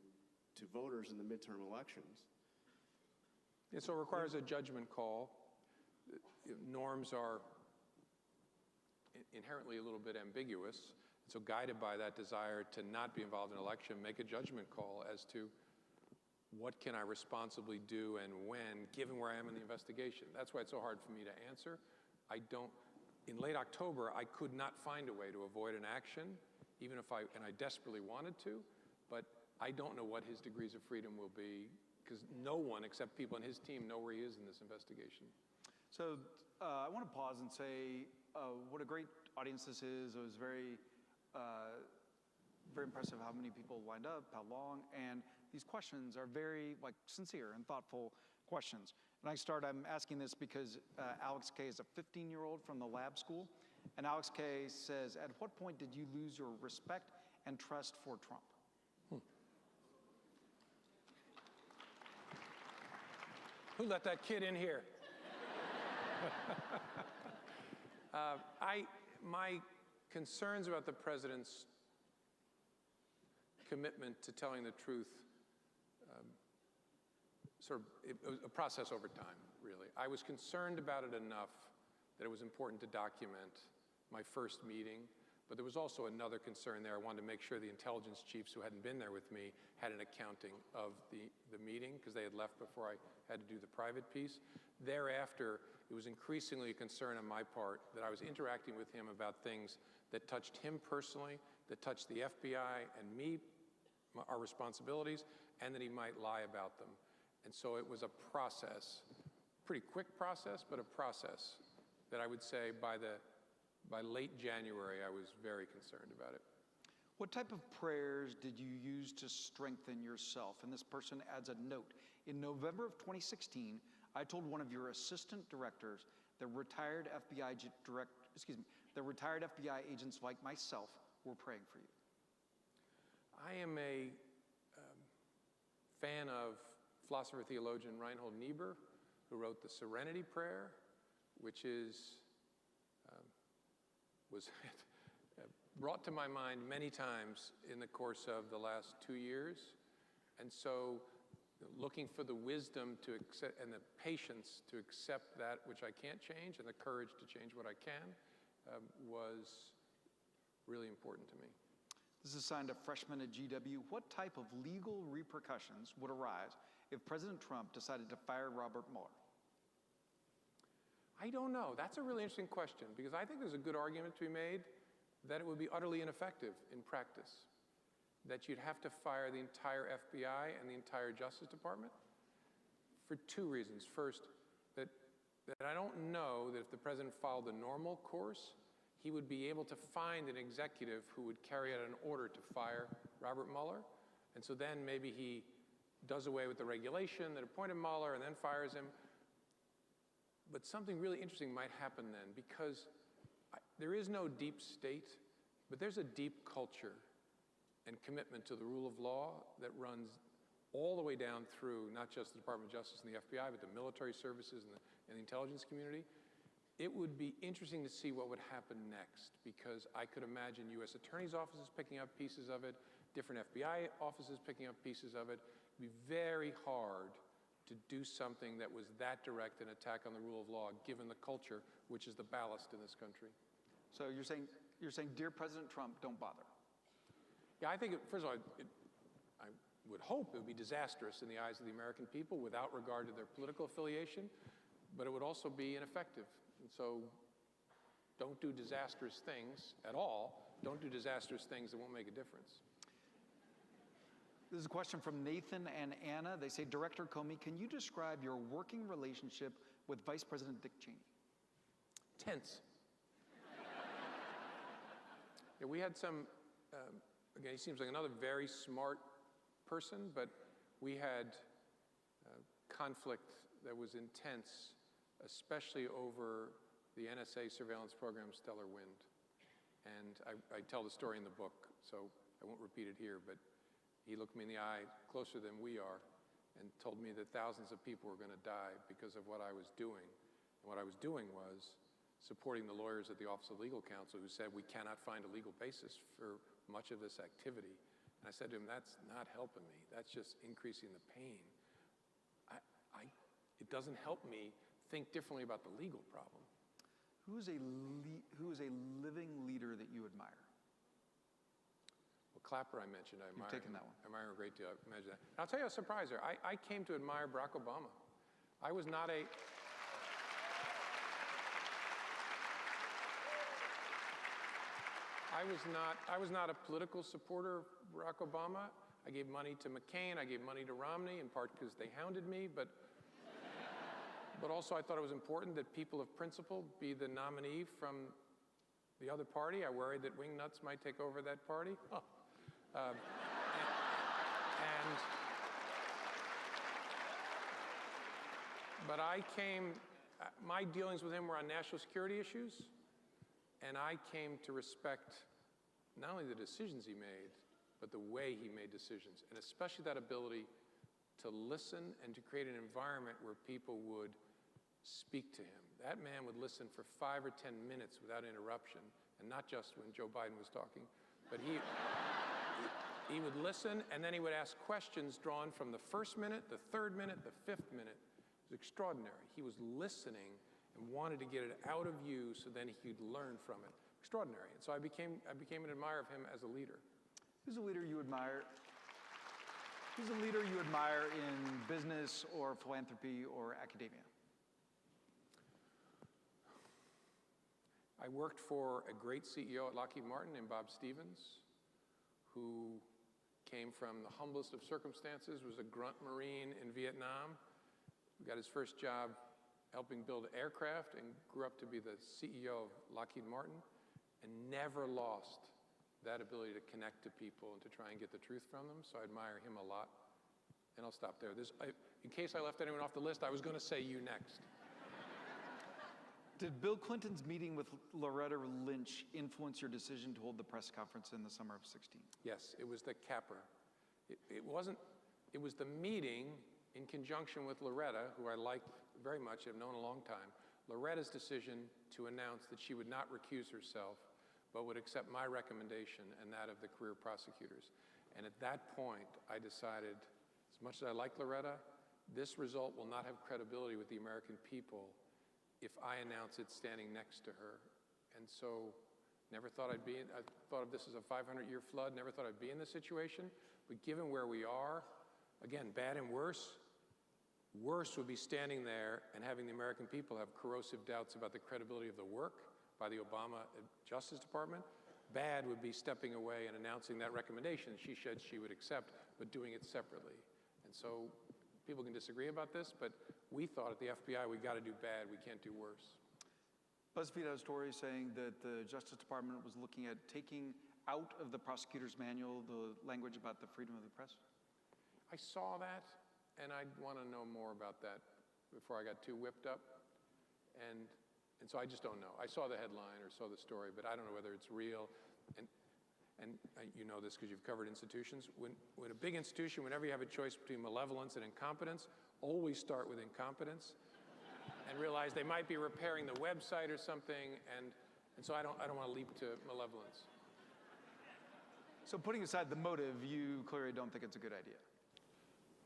voters in the midterm elections. Yeah, so it requires a judgment call. Norms are inherently a little bit ambiguous. So guided by that desire to not be involved in an election, make a judgment call as to what can I responsibly do and when, given where I am in the investigation. That's why it's so hard for me to answer. In late October, I could not find a way to avoid an action, even if I desperately wanted to, but I don't know what his degrees of freedom will be, because no one except people on his team know where he is in this investigation. So I want to pause and say what a great audience this is. It was very impressive how many people lined up, how long, and these questions are very sincere and thoughtful questions. And I'm asking this because Alex K is a 15-year-old from the lab school, and Alex K says, at what point did you lose your respect and trust for Trump? Who let that kid in here? My concerns about the president's commitment to telling the truth, it was a process over time, really. I was concerned about it enough that it was important to document my first meeting, but there was also another concern there. I wanted to make sure the intelligence chiefs who hadn't been there with me had an accounting of the meeting, because they had left before I had to do the private piece. Thereafter, it was increasingly a concern on my part that I was interacting with him about things that touched him personally, that touched the FBI and me, our responsibilities, and that he might lie about them. And so it was a process, pretty quick process, but a process that I would say by late January, I was very concerned about it. What type of prayers did you use to strengthen yourself? And this person adds a note. In November of 2016, I told one of your assistant directors that retired FBI agents like myself were praying for you. I am a fan of philosopher theologian Reinhold Niebuhr, who wrote the Serenity Prayer, which was brought to my mind many times in the course of the last 2 years. And so looking for the wisdom to accept and the patience to accept that which I can't change and the courage to change what I can was really important to me. This is signed a freshman at GW. What type of legal repercussions would arise if President Trump decided to fire Robert Mueller? I don't know. That's a really interesting question, because I think there's a good argument to be made that it would be utterly ineffective in practice, that you'd have to fire the entire FBI and the entire Justice Department for two reasons. First, that I don't know that if the president followed the normal course, he would be able to find an executive who would carry out an order to fire Robert Mueller. And so then maybe he does away with the regulation that appointed Mueller and then fires him. But something really interesting might happen then, because there is no deep state, but there's a deep culture and commitment to the rule of law that runs all the way down through not just the Department of Justice and the FBI, but the military services and the intelligence community. It would be interesting to see what would happen next, because I could imagine U.S. attorneys' offices picking up pieces of it, different FBI offices picking up pieces of it. It would be very hard to do something that was that direct an attack on the rule of law, given the culture, which is the ballast in this country. So you're saying, dear President Trump, don't bother. Yeah, I think, first of all, I would hope it would be disastrous in the eyes of the American people without regard to their political affiliation, but it would also be ineffective. And so don't do disastrous things at all. Don't do disastrous things that won't make a difference. This is a question from Nathan and Anna. They say, Director Comey, can you describe your working relationship with Vice President Dick Cheney? Tense. Yeah, we had some, again, he seems like another very smart person, but we had conflict that was intense, especially over the NSA surveillance program Stellar Wind. And I tell the story in the book, so I won't repeat it here, but he looked me in the eye closer than we are and told me that thousands of people were going to die because of what I was doing. And what I was doing was supporting the lawyers at the Office of Legal Counsel who said we cannot find a legal basis for much of this activity. And I said to him, that's not helping me. That's just increasing the pain. It doesn't help me think differently about the legal problem. Who is a living leader that you admire? Well, Clapper I mentioned, I admire. You've taken that one. I admire a great deal. I imagine that. And I'll tell you a surpriser. I came to admire Barack Obama. I was not a a political supporter of Barack Obama. I gave money to McCain. I gave money to Romney, in part because they hounded me, but also I thought it was important that people of principle be the nominee from the other party. I worried that wingnuts might take over that party. But my dealings with him were on national security issues, and I came to respect not only the decisions he made, but the way he made decisions, and especially that ability to listen and to create an environment where people would speak to him. That man would listen for 5 or 10 minutes without interruption, and not just when Joe Biden was talking, but he would listen, and then he would ask questions drawn from the first minute, the third minute, the fifth minute. It was extraordinary. He was listening and wanted to get it out of you so then he could learn from it. Extraordinary. And so I became an admirer of him as a leader. Who's a leader you admire? Who's a leader you admire in business or philanthropy or academia? I worked for a great CEO at Lockheed Martin named Bob Stevens, who came from the humblest of circumstances, was a grunt Marine in Vietnam, got his first job helping build aircraft and grew up to be the CEO of Lockheed Martin, and never lost that ability to connect to people and to try and get the truth from them. So I admire him a lot. And I'll stop there. In case I left anyone off the list, I was going to say you next. Did Bill Clinton's meeting with Loretta Lynch influence your decision to hold the press conference in the summer of 16? Yes, it was the capper. It was the meeting in conjunction with Loretta, who I like very much, I've known a long time, Loretta's decision to announce that she would not recuse herself, but would accept my recommendation and that of the career prosecutors. And at that point, I decided, as much as I like Loretta, this result will not have credibility with the American people if I announce it standing next to her. And so, never thought I thought of this as a 500-year flood, never thought I'd be in this situation, but given where we are, again, bad and worse, worse would be standing there and having the American people have corrosive doubts about the credibility of the work by the Obama Justice Department. Bad would be stepping away and announcing that recommendation she said she would accept, but doing it separately. And so people can disagree about this, but we thought at the FBI, we got to do bad, we can't do worse. BuzzFeed had a story saying that the Justice Department was looking at taking out of the prosecutor's manual the language about the freedom of the press. I saw that, and I'd want to know more about that before I got too whipped up. And so I just don't know. I saw the headline or saw the story, but I don't know whether it's real. And you know this because you've covered institutions. When a big institution, whenever you have a choice between malevolence and incompetence, always start with incompetence and realize they might be repairing the website or something. And so I don't want to leap to malevolence. So putting aside the motive, you clearly don't think it's a good idea.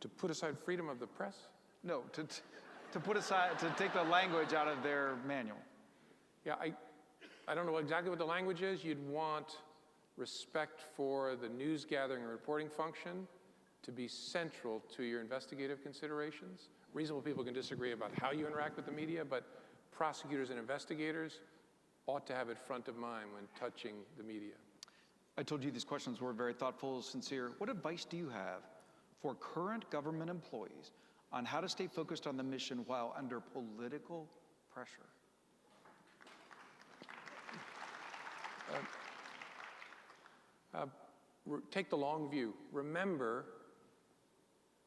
To put aside freedom of the press? No, to put aside, to take the language out of their manual. Yeah, I don't know exactly what the language is. You'd want respect for the news gathering and reporting function to be central to your investigative considerations. Reasonable people can disagree about how you interact with the media, but prosecutors and investigators ought to have it front of mind when touching the media. I told you these questions were very thoughtful, sincere. What advice do you have for current government employees on how to stay focused on the mission while under political pressure? Take the long view. Remember,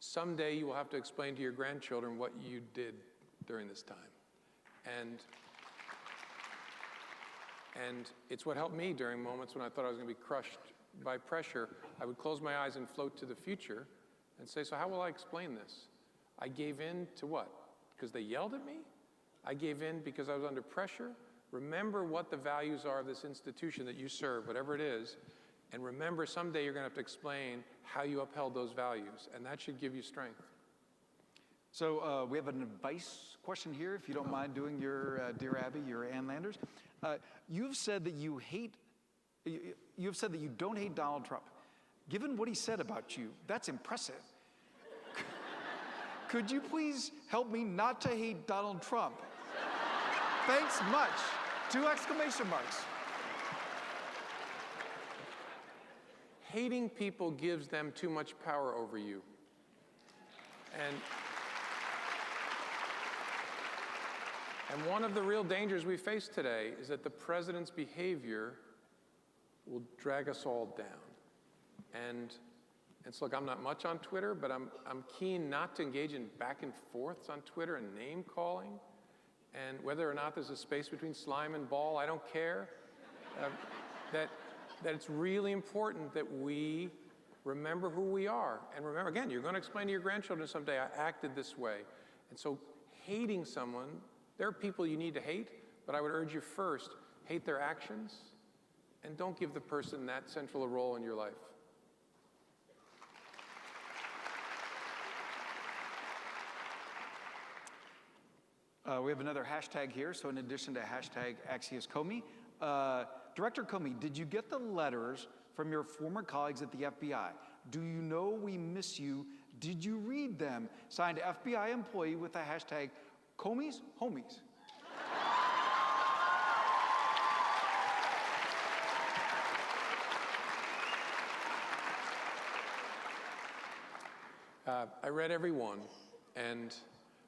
someday you will have to explain to your grandchildren what you did during this time. And it's what helped me during moments when I thought I was going to be crushed by pressure. I would close my eyes and float to the future and say, so how will I explain this? I gave in to what? Because they yelled at me? I gave in because I was under pressure? Remember what the values are of this institution that you serve, whatever it is, and remember someday you're going to have to explain how you upheld those values, and that should give you strength. So we have an advice question here, if you don't mind doing your Dear Abby, your Ann Landers. You've said that you don't hate Donald Trump. Given what he said about you, that's impressive. Could you please help me not to hate Donald Trump? Thanks much. 2 exclamation marks. Hating people gives them too much power over you. And one of the real dangers we face today is that the president's behavior will drag us all down. And so look, I'm not much on Twitter, but I'm keen not to engage in back and forths on Twitter and name calling. And whether or not there's a space between slime and ball, I don't care. That it's really important that we remember who we are. And remember, again, you're going to explain to your grandchildren someday, I acted this way. And so hating someone, there are people you need to hate, but I would urge you first, hate their actions, and don't give the person that central a role in your life. We have another hashtag here, so in addition to hashtag Axios Comey, Director Comey, did you get the letters from your former colleagues at the FBI? Do you know we miss you? Did you read them? Signed FBI employee with the hashtag Comey's Homies. I read every one, and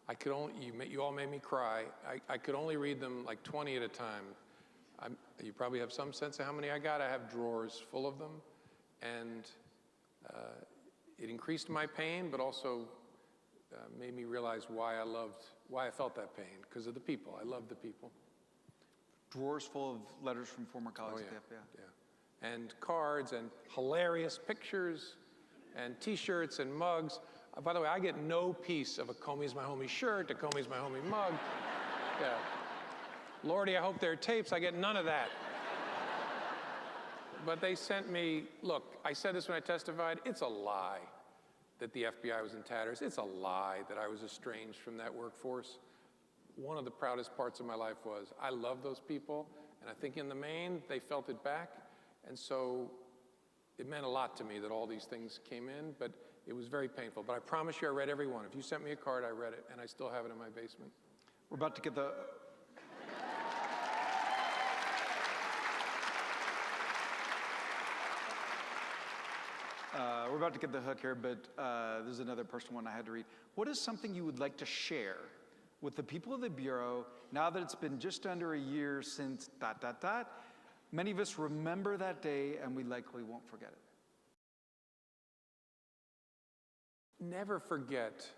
I could only, you all made me cry. I could only read them like 20 at a time. You probably have some sense of how many I got. I have drawers full of them. And it increased my pain, but also made me realize why I felt that pain, because of the people. I love the people. Drawers full of letters from former colleagues Oh, at the FBI. yeah. And cards and hilarious pictures and T-shirts and mugs. By the way, I get no piece of a Comey's my homie shirt, a Comey's my homie mug. Yeah. Lordy, I hope there are tapes. I get none of that. But they sent me, look, I said this when I testified, it's a lie that the FBI was in tatters. It's a lie that I was estranged from that workforce. One of the proudest parts of my life was I love those people, and I think in the main, they felt it back. And so it meant a lot to me that all these things came in, but it was very painful. But I promise you I read every one. If you sent me a card, I read it, and I still have it in my basement. We're about to get the... we're about to get the hook here, but there's another personal one I had to read. What is something you would like to share with the people of the Bureau now that it's been just under a year since ... Many of us remember that day, and we likely won't forget it. Never forget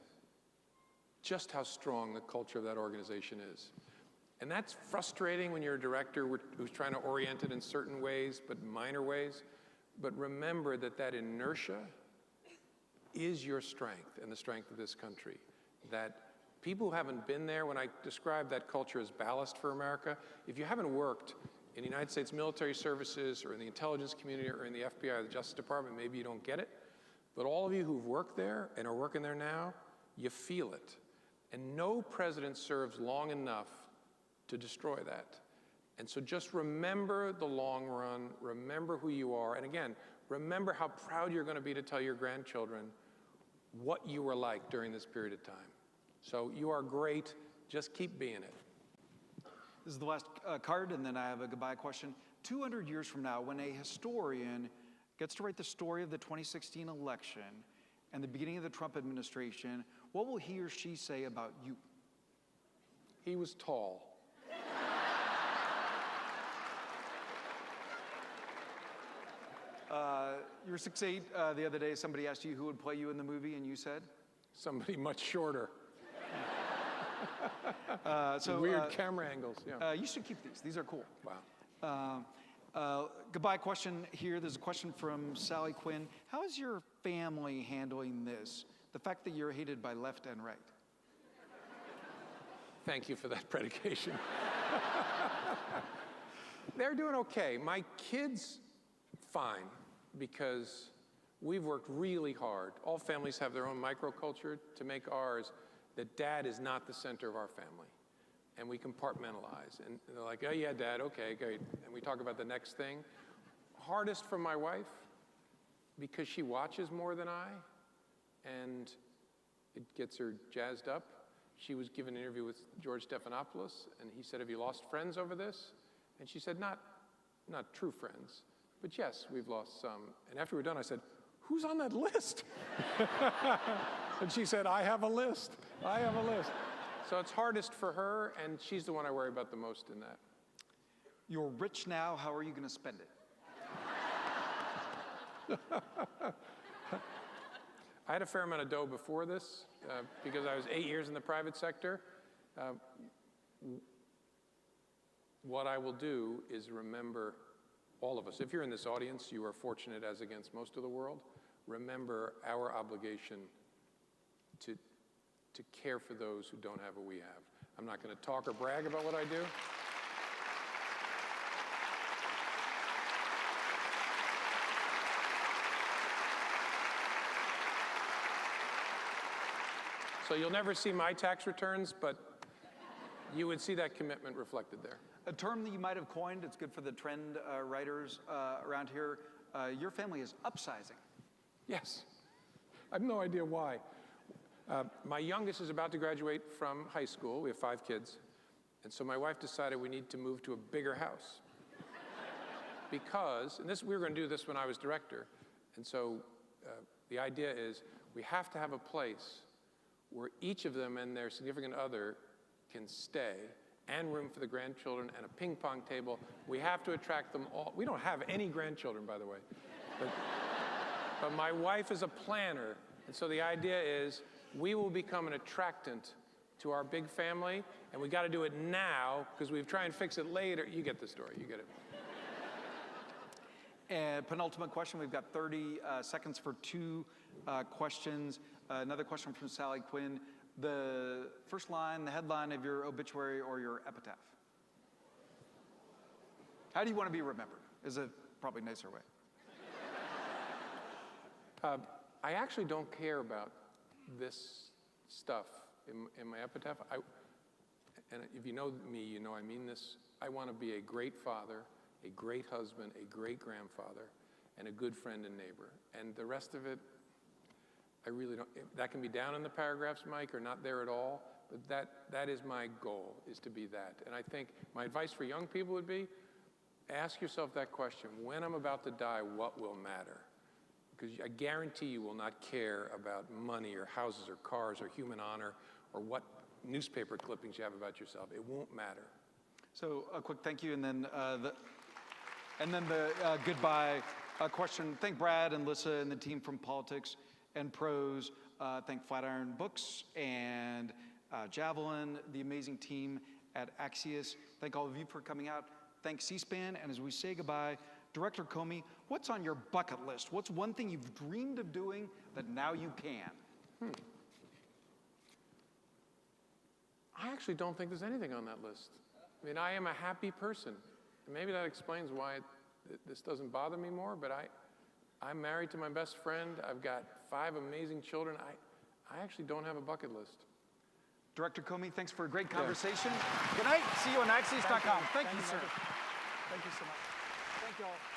just how strong the culture of that organization is. And that's frustrating when you're a director who's trying to orient it in certain ways, but minor ways. But remember that that inertia is your strength and the strength of this country. That people who haven't been there, when I describe that culture as ballast for America, if you haven't worked in the United States military services or in the intelligence community or in the FBI or the Justice Department, maybe you don't get it. But all of you who've worked there and are working there now, you feel it. And no president serves long enough to destroy that. And so just remember the long run, remember who you are, and again, remember how proud you're going to be to tell your grandchildren what you were like during this period of time. So you are great, just keep being it. This is the last card, and then I have a goodbye question. 200 years from now, when a historian gets to write the story of the 2016 election and the beginning of the Trump administration, what will he or she say about you? He was tall. You were 6'8" the other day. Somebody asked you who would play you in the movie, and you said? Somebody much shorter. So weird camera angles, yeah. You should keep these. These are cool. Wow. Goodbye question here. There's a question from Sally Quinn. How is your family handling this? The fact that you're hated by left and right. Thank you for that predication. They're doing okay. My kids, fine, because we've worked really hard. All families have their own microculture to make ours that dad is not the center of our family. And we compartmentalize. And they're like, oh yeah, dad, okay, great. And we talk about the next thing. Hardest for my wife, because she watches more than I, and it gets her jazzed up. She was given an interview with George Stephanopoulos, and he said, have you lost friends over this? And she said, not true friends, but yes, we've lost some. And after we're done, I said, who's on that list? And she said, I have a list. I have a list. So it's hardest for her, and she's the one I worry about the most in that. You're rich now. How are you going to spend it? I had a fair amount of dough before this because I was 8 years in the private sector. What I will do is remember all of us. If you're in this audience, you are fortunate as against most of the world. Remember our obligation to care for those who don't have what we have. I'm not going to talk or brag about what I do. So you'll never see my tax returns, but you would see that commitment reflected there. A term that you might have coined, it's good for the trend writers around here, your family is upsizing. Yes. I have no idea why. My youngest is about to graduate from high school. We have 5 kids. And so my wife decided we need to move to a bigger house. Because, and we were going to do this when I was director. And so the idea is we have to have a place where each of them and their significant other can stay and room for the grandchildren and a ping pong table. We have to attract them all. We don't have any grandchildren, by the way. But my wife is a planner, and so the idea is we will become an attractant to our big family, and we got to do it now because we try and fix it later. You get the story. You get it. And penultimate question, we've got 30 seconds for 2 questions. Another question from Sally Quinn. The first line, the headline of your obituary or your epitaph. How do you want to be remembered? Is a probably nicer way. I actually don't care about this stuff in my epitaph. And if you know me, you know I mean this. I want to be a great father, a great husband, a great grandfather, and a good friend and neighbor. And the rest of it, I really don't. That can be down in the paragraphs, Mike, or not there at all. But that is my goal, is to be that. And I think my advice for young people would be, ask yourself that question. When I'm about to die, what will matter? Because I guarantee you will not care about money or houses or cars or human honor or what newspaper clippings you have about yourself. It won't matter. So a quick thank you, and then the goodbye question. Thank Brad and Lissa and the team from Politics and Prose. Thank Flatiron Books and Javelin, the amazing team at Axios. Thank all of you for coming out. Thank C-SPAN. And as we say goodbye, Director Comey, what's on your bucket list? What's one thing you've dreamed of doing that now you can? I actually don't think there's anything on that list. I mean, I am a happy person. Maybe that explains why this doesn't bother me more, but I'm married to my best friend. I've got 5 amazing children. I actually don't have a bucket list. Director Comey, thanks for a great conversation. Good night. See you on Axios.com. Thank you, sir. Thank you so much. Thank you all.